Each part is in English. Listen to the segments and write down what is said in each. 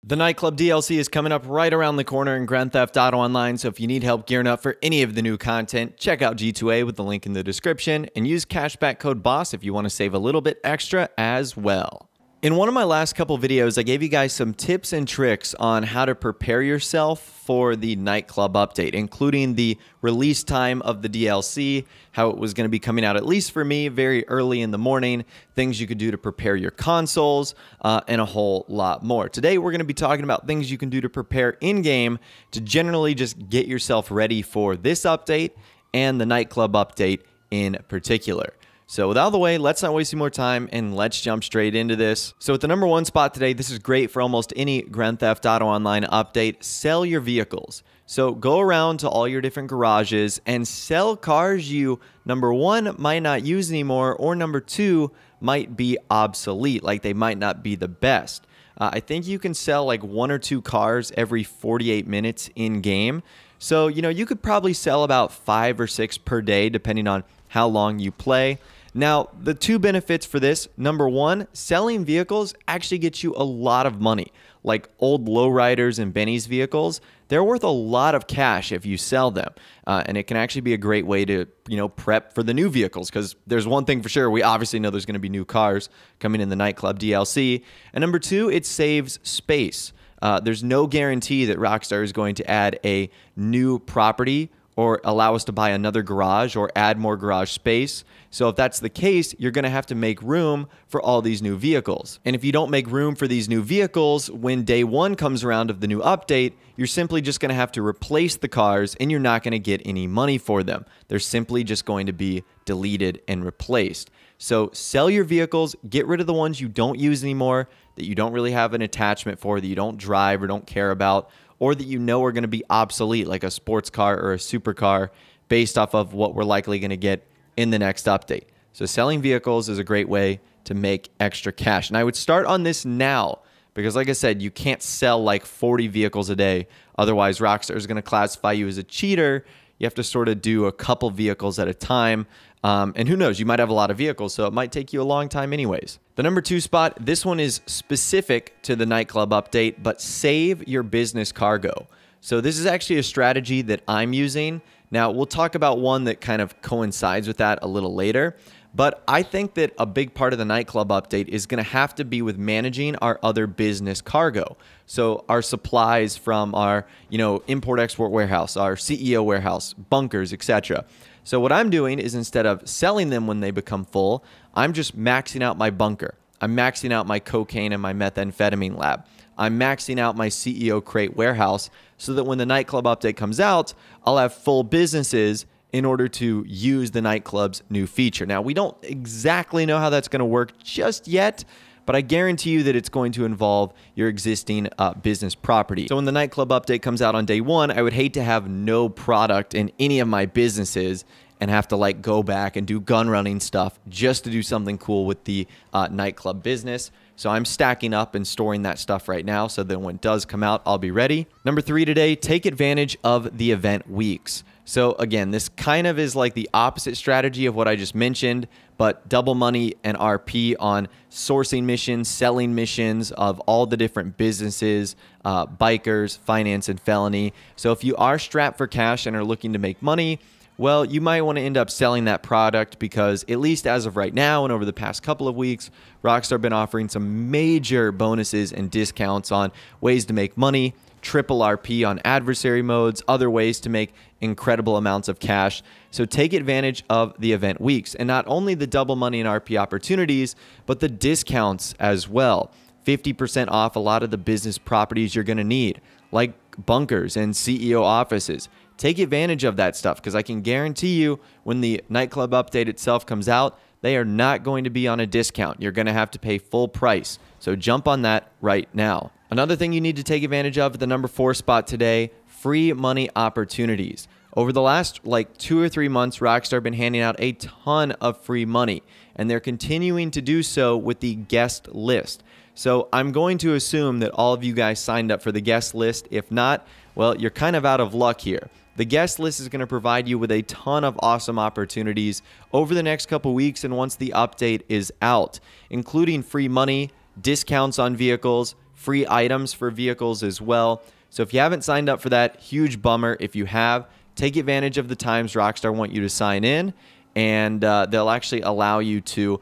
The Nightclub DLC is coming up right around the corner in Grand Theft Auto Online, so if you need help gearing up for any of the new content, check out G2A with the link in the description, and use cashback code BOSS if you want to save a little bit extra as well. In one of my last couple videos, I gave you guys some tips and tricks on how to prepare yourself for the Nightclub update, including the release time of the DLC, how it was going to be coming out, at least for me, very early in the morning, things you could do to prepare your consoles, and a whole lot more. Today, we're going to be talking about things you can do to prepare in-game to generally just get yourself ready for this update and the Nightclub update in particular. So with out of the way, let's not waste any more time and let's jump straight into this. So at the number one spot today, this is great for almost any Grand Theft Auto Online update, sell your vehicles. So go around to all your different garages and sell cars you, number one, might not use anymore, or number two, might be obsolete, like they might not be the best. I think you can sell like 1 or 2 cars every 48 minutes in game. So, you could probably sell about 5 or 6 per day, depending on how long you play. Now, the two benefits for this, number one, selling vehicles actually gets you a lot of money. Like old lowriders and Benny's vehicles, they're worth a lot of cash if you sell them. And it can actually be a great way to, prep for the new vehicles. Because there's one thing for sure, we obviously know there's going to be new cars coming in the Nightclub DLC. And number two, it saves space. There's no guarantee that Rockstar is going to add a new property or allow us to buy another garage or add more garage space. So if that's the case, you're going to have to make room for all these new vehicles. And if you don't make room for these new vehicles, when day one comes around of the new update, you're simply just going to have to replace the cars and you're not going to get any money for them. They're simply just going to be deleted and replaced. So sell your vehicles, get rid of the ones you don't use anymore, that you don't really have an attachment for, that you don't drive or don't care about, or that you know are going to be obsolete, like a sports car or a supercar, based off of what we're likely going to get in the next update. So selling vehicles is a great way to make extra cash. And I would start on this now, because like I said, you can't sell like 40 vehicles a day. Otherwise, Rockstar is going to classify you as a cheater. You have to sort of do a couple vehicles at a time. And who knows, you might have a lot of vehicles, so it might take you a long time anyways. The number 2 spot, this one is specific to the Nightclub update, but save your business cargo. So this is actually a strategy that I'm using. Now, we'll talk about one that kind of coincides with that a little later. But I think that a big part of the Nightclub update is going to have to be with managing our other business cargo. So our supplies from our, import-export warehouse, our CEO warehouse, bunkers, etc. So what I'm doing is, instead of selling them when they become full, I'm just maxing out my bunker. I'm maxing out my cocaine and my methamphetamine lab. I'm maxing out my CEO crate warehouse so that when the Nightclub update comes out, I'll have full businesses in order to use the Nightclub's new feature. Now, we don't exactly know how that's going to work just yet, but I guarantee you that it's going to involve your existing business property. So when the Nightclub update comes out on day one, I would hate to have no product in any of my businesses and have to go back and do gun running stuff just to do something cool with the Nightclub business. So I'm stacking up and storing that stuff right now so that when it does come out, I'll be ready. Number 3 today, take advantage of the event weeks. So again, this kind of is like the opposite strategy of what I just mentioned, but double money and RP on sourcing missions, selling missions of all the different businesses, bikers, finance, and felony. So if you are strapped for cash and are looking to make money, well, you might want to end up selling that product, because at least as of right now and over the past couple of weeks, Rockstar been offering some major bonuses and discounts on ways to make money, triple RP on adversary modes, other ways to make incredible amounts of cash. So take advantage of the event weeks, and not only the double money and RP opportunities, but the discounts as well. 50% off a lot of the business properties you're going to need, like bunkers and CEO offices. Take advantage of that stuff, because I can guarantee you when the Nightclub update itself comes out, they are not going to be on a discount. You're going to have to pay full price. So jump on that right now. Another thing you need to take advantage of at the number 4 spot today, free money opportunities. Over the last 2 or 3 months, Rockstar been handing out a ton of free money, and they're continuing to do so with the guest list. So I'm going to assume that all of you guys signed up for the guest list. If not, well, you're kind of out of luck here. The guest list is going to provide you with a ton of awesome opportunities over the next couple weeks and once the update is out, including free money, discounts on vehicles, free items for vehicles as well. So if you haven't signed up for that, huge bummer. If you have, take advantage of the times Rockstar want you to sign in, and they'll actually allow you to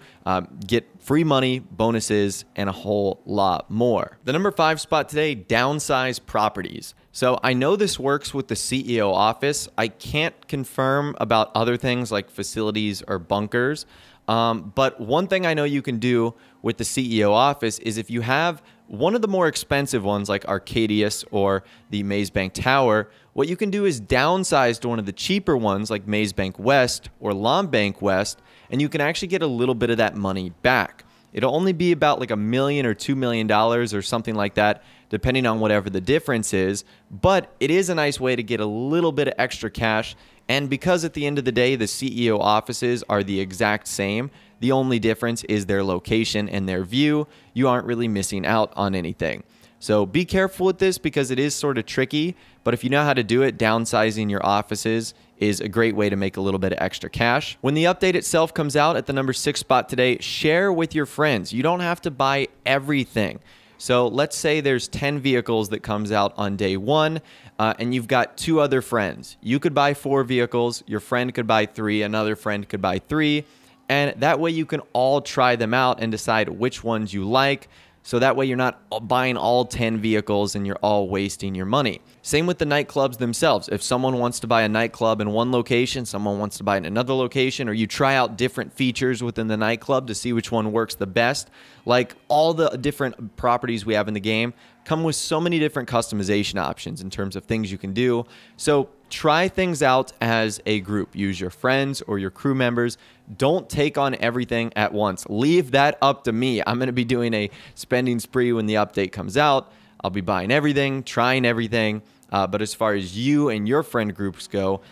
get free money, bonuses, and a whole lot more. The number 5 spot today, downsize properties. So I know this works with the CEO office. I can't confirm about other things like facilities or bunkers. But one thing I know you can do with the CEO office is if you have one of the more expensive ones like Arcadius or the Maze Bank Tower, what you can do is downsize to one of the cheaper ones like Maze Bank West or Lawn Bank West, and you can actually get a little bit of that money back. It'll only be about like $1 million or $2 million or something like that, depending on whatever the difference is. But it is a nice way to get a little bit of extra cash. And because at the end of the day, the CEO offices are the exact same, the only difference is their location and their view, you aren't really missing out on anything. So be careful with this because it is sort of tricky, but if you know how to do it, downsizing your offices is a great way to make a little bit of extra cash. When the update itself comes out at the number 6 spot today, share with your friends. You don't have to buy everything. So let's say there's 10 vehicles that comes out on day 1, and you've got 2 other friends. You could buy 4 vehicles, your friend could buy 3, another friend could buy 3, and that way you can all try them out and decide which ones you like. So that way you're not buying all 10 vehicles and you're all wasting your money. Same with the nightclubs themselves. If someone wants to buy a nightclub in one location, someone wants to buy it in another location, or you try out different features within the nightclub to see which one works the best, like all the different properties we have in the game come with so many different customization options in terms of things you can do. So try things out as a group. Use your friends or your crew members. Don't take on everything at once. Leave that up to me. I'm going to be doing a spending spree when the update comes out. I'll be buying everything, trying everything. But as far as you and your friend groups go,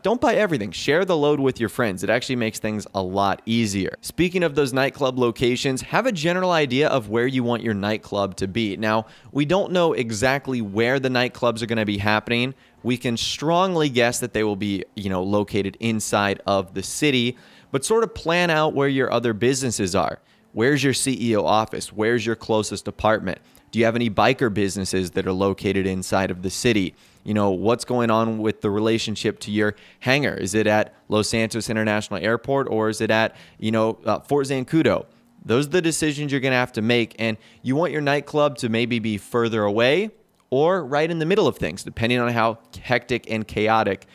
don't buy everything. Share the load with your friends. It actually makes things a lot easier. Speaking of those nightclub locations, have a general idea of where you want your nightclub to be. Now, we don't know exactly where the nightclubs are going to be happening. We can strongly guess that they will be, located inside of the city, but sort of plan out where your other businesses are. Where's your CEO office? Where's your closest apartment? Do you have any biker businesses that are located inside of the city? What's going on with the relationship to your hangar? Is it at Los Santos International Airport or is it at, Fort Zancudo? Those are the decisions you're going to have to make. And you want your nightclub to maybe be further away or right in the middle of things, depending on how hectic and chaotic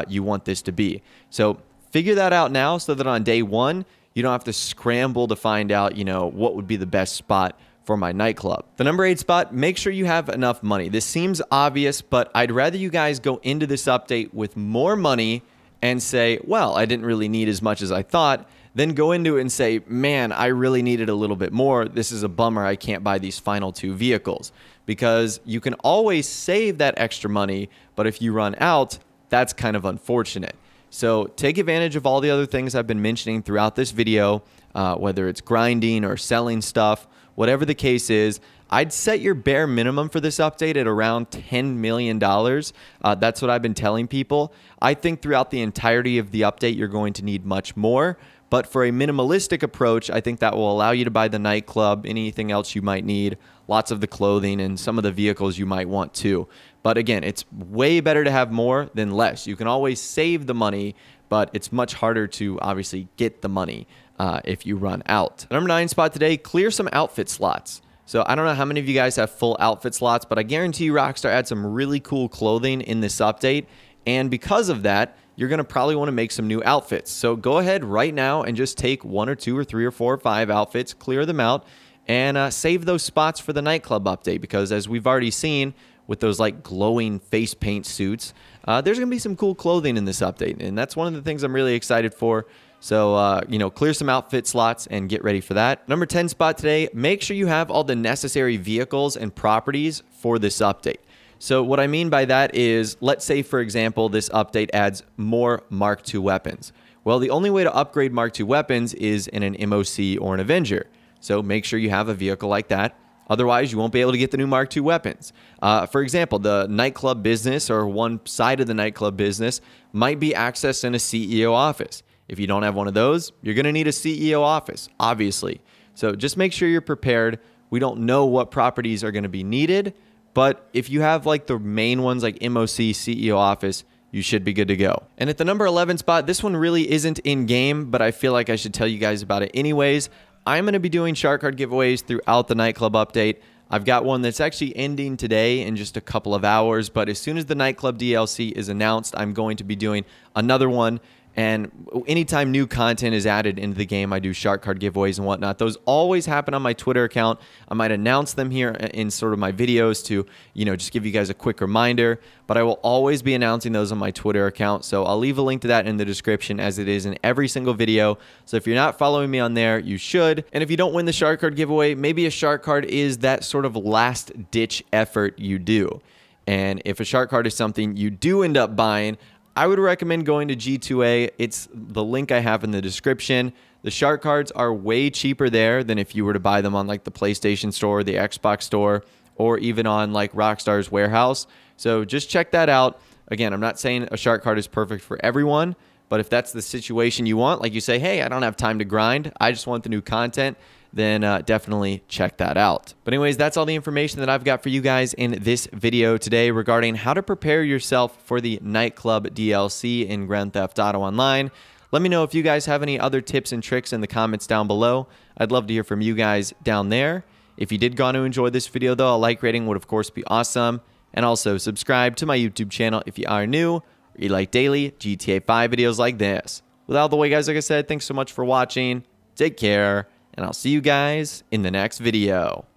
you want this to be. So figure that out now so that on day 1, you don't have to scramble to find out, what would be the best spot for my nightclub. The number 8 spot, make sure you have enough money. This seems obvious, but I'd rather you guys go into this update with more money and say, well, I didn't really need as much as I thought, then go into it and say, man, I really needed a little bit more. This is a bummer. I can't buy these final 2 vehicles. Because you can always save that extra money, but if you run out, that's kind of unfortunate. So take advantage of all the other things I've been mentioning throughout this video, whether it's grinding or selling stuff, whatever the case is. I'd set your bare minimum for this update at around $10 million. That's what I've been telling people. I think throughout the entirety of the update, you're going to need much more. But for a minimalistic approach, I think that will allow you to buy the nightclub, anything else you might need, lots of the clothing, and some of the vehicles you might want too. But again, it's way better to have more than less. You can always save the money, but it's much harder to obviously get the money if you run out. The number 9 spot today, clear some outfit slots. So I don't know how many of you guys have full outfit slots, but I guarantee you Rockstar had some really cool clothing in this update. And because of that, you're going to probably want to make some new outfits. So go ahead right now and just take 1 or 2 or 3 or 4 or 5 outfits, clear them out, and save those spots for the nightclub update. Because as we've already seen with those like glowing face paint suits, there's going to be some cool clothing in this update. And that's one of the things I'm really excited for. So, clear some outfit slots and get ready for that. Number 10 spot today, make sure you have all the necessary vehicles and properties for this update. So what I mean by that is, let's say, for example, this update adds more Mark II weapons. Well, the only way to upgrade Mark II weapons is in an MOC or an Avenger. So make sure you have a vehicle like that. Otherwise, you won't be able to get the new Mark II weapons. For example, the nightclub business or one side of the nightclub business might be accessed in a CEO office. If you don't have one of those, you're going to need a CEO office, obviously. So just make sure you're prepared We don't know what properties are going to be needed, but if you have like the main ones like MOC, CEO office, you should be good to go. And at the number 11 spot, this one really isn't in game, but I feel like I should tell you guys about it anyways. I'm going to be doing shark card giveaways throughout the Nightclub update. I've got one that's actually ending today in just a couple of hours, but as soon as the Nightclub DLC is announced, I'm going to be doing another one. And anytime new content is added into the game, I do shark card giveaways and whatnot. Those always happen on my Twitter account. I might announce them here in sort of my videos to, just give you guys a quick reminder. But I will always be announcing those on my Twitter account. So I'll leave a link to that in the description as it is in every single video. So if you're not following me on there, you should. And if you don't win the shark card giveaway, maybe a shark card is that sort of last ditch effort you do. And if a shark card is something you do end up buying, I would recommend going to G2A. It's the link I have in the description. The shark cards are way cheaper there than if you were to buy them on like the PlayStation Store, the Xbox Store, or even on like Rockstar's warehouse. So just check that out. Again, I'm not saying a shark card is perfect for everyone, but if that's the situation you want, like you say, hey, I don't have time to grind, I just want the new content, then definitely check that out. But anyways, that's all the information that I've got for you guys in this video today regarding how to prepare yourself for the Nightclub DLC in Grand Theft Auto Online. Let me know if you guys have any other tips and tricks in the comments down below. I'd love to hear from you guys down there. If you did go on to enjoy this video though, a like rating would of course be awesome. And also subscribe to my YouTube channel if you are new or you like daily GTA 5 videos like this. With all the way guys, like I said, thanks so much for watching. Take care. And I'll see you guys in the next video.